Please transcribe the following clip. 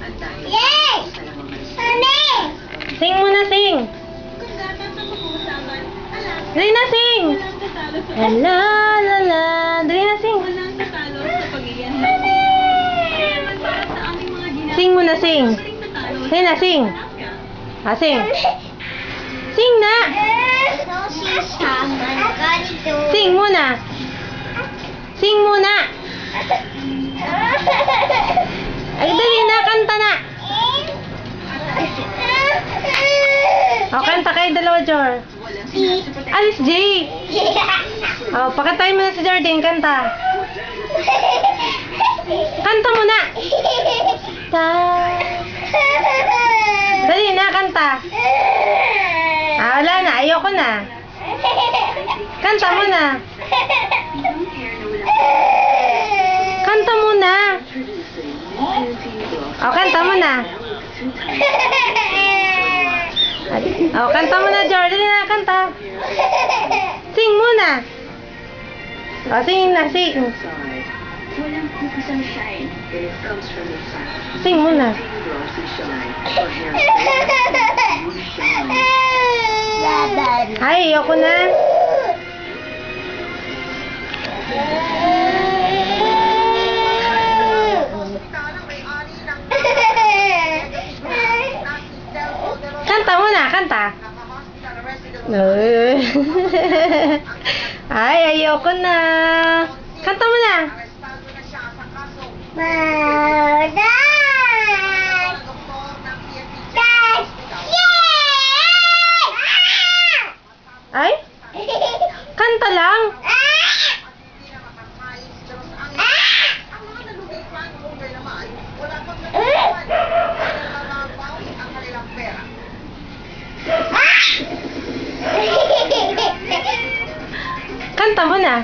Yay! Mami! Sing muna, sing. Dali na, sing. La la la. Dali na, sing. Sing muna, sing. Dali na, sing. Sing. Sing na. Sing muna. Sing muna. Ay, dali na. Kanta na. O, kanta kayo dalawa, Jor. Alice J. O, pakantay mo na si Jordan. Kanta. Kanta mo na. Dali na, kanta. Wala na. Ayoko na. Kanta mo na. Kanta mo na. O, kanta mo na. O, kanta mo na, Jordan. Na, kanta. Sing muna. O, sing na, sing. Sing muna. Ay, ayoko na. Kanta muna, kanta. Ay, ayoko na. Kanta mo na. Ay? Kanta lang. Kanta mo na.